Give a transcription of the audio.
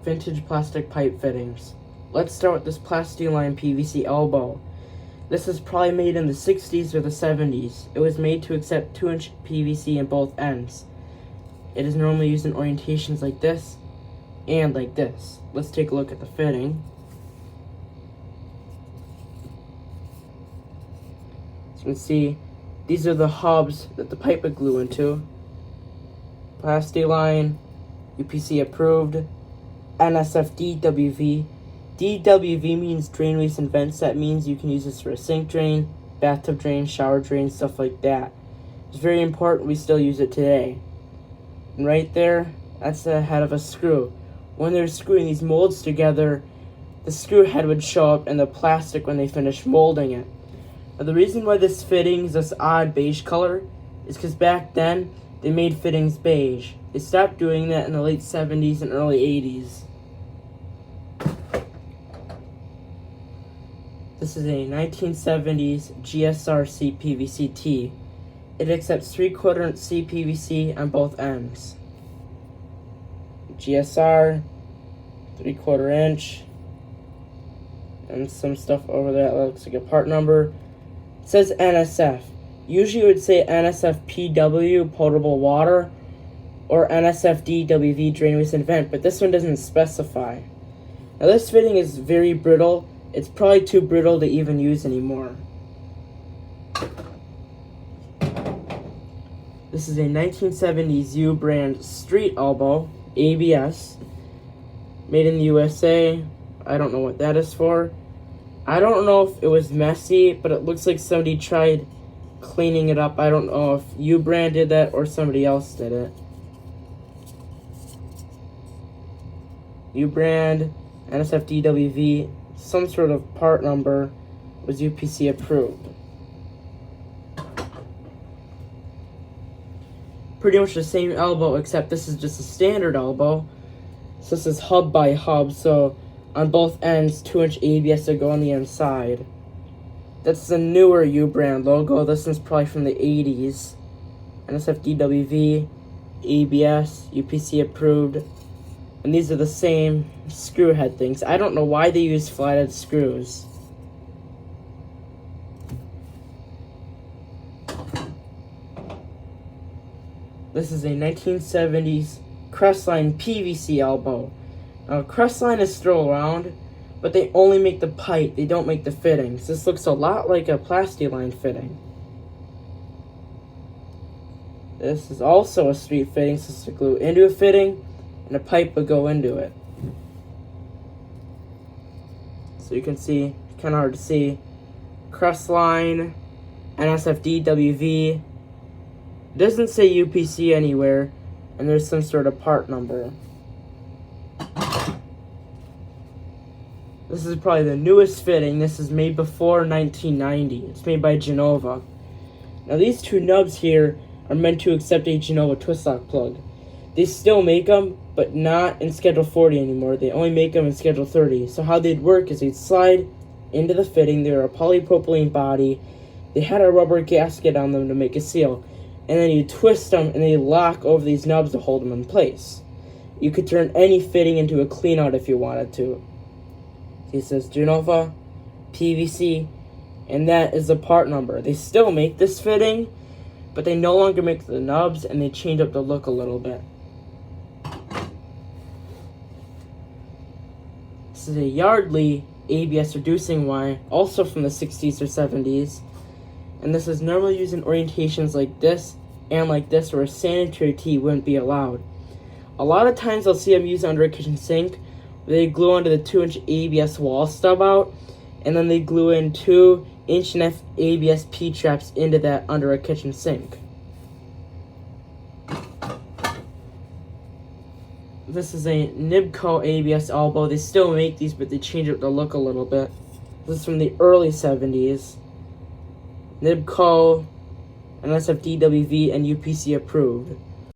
vintage plastic pipe fittings. Let's start with this Plasti-Line PVC elbow. This is probably made in the 60s or the 70s. It was made to accept 2-inch PVC in both ends. It is normally used in orientations like this and like this. Let's take a look at the fitting. As you can see, these are the hubs that the pipe would glue into. Plasti-Line, UPC approved, NSF DWV. DWV means drain, waste, and vents. That means you can use this for a sink drain, bathtub drain, shower drain, stuff like that. It's very important we still use it today. And right there, that's the head of a screw. When they're screwing these molds together, the screw head would show up in the plastic when they finish molding it. Now, the reason why this fitting is this odd beige color is because back then, they made fittings beige. They stopped doing that in the late 70s and early 80s. This is a 1970s GSR CPVC-T. It accepts 3/4 inch CPVC on both ends. GSR, 3/4 inch, and some stuff over there that looks like a part number. It says NSF. Usually it would say NSF-PW, potable water, or NSF-DWV, drain, waste, and vent, but this one doesn't specify. Now this fitting is very brittle. It's probably too brittle to even use anymore. This is a 1970s U brand street elbow, ABS, made in the USA. I don't know what that is for. I don't know if it was messy, but it looks like somebody tried cleaning it up. I don't know if U brand did that or somebody else did it. U brand, NSF-DWV, some sort of part number was UPC approved. Pretty much the same elbow, except this is just a standard elbow. So this is hub by hub, so on both ends, 2-inch ABS to go on the inside. That's the newer U brand logo. This one's probably from the 80s. NSF-DWV, ABS, UPC approved. And these are the same screw head things. I don't know why they use flathead screws. This is a 1970s Crestline PVC elbow. Now, Crestline is still around, but they only make the pipe. They don't make the fittings. This looks a lot like a Plasti-Line fitting. This is also a street fitting, so it's to glue into a fitting, and a pipe would go into it. So you can see, kind of hard to see, Crestline, NSF-DWV. It doesn't say UPC anywhere, and there's some sort of part number. This is probably the newest fitting. This is made before 1990. It's made by Genova. Now these two nubs here are meant to accept a Genova twist lock plug. They still make them, but not in Schedule 40 anymore. They only make them in Schedule 30. So how they'd work is they'd slide into the fitting. They're a polypropylene body. They had a rubber gasket on them to make a seal. And then you twist them and they lock over these nubs to hold them in place. You could turn any fitting into a clean out if you wanted to. It says Genova, PVC, and that is the part number. They still make this fitting, but they no longer make the nubs and they change up the look a little bit. This is a Yardley ABS reducing wire, also from the 60s or 70s. And this is normally used in orientations like this and like this, where a sanitary tee wouldn't be allowed. A lot of times I'll see them used under a kitchen sink, where they glue onto the 2-inch ABS wall stub out, and then they glue in 2-inch ABS P-traps into that under a kitchen sink. This is a Nibco ABS elbow. They still make these, but they change up the look a little bit. This is from the early 70s. Nibco, NSF-DWV, and UPC approved.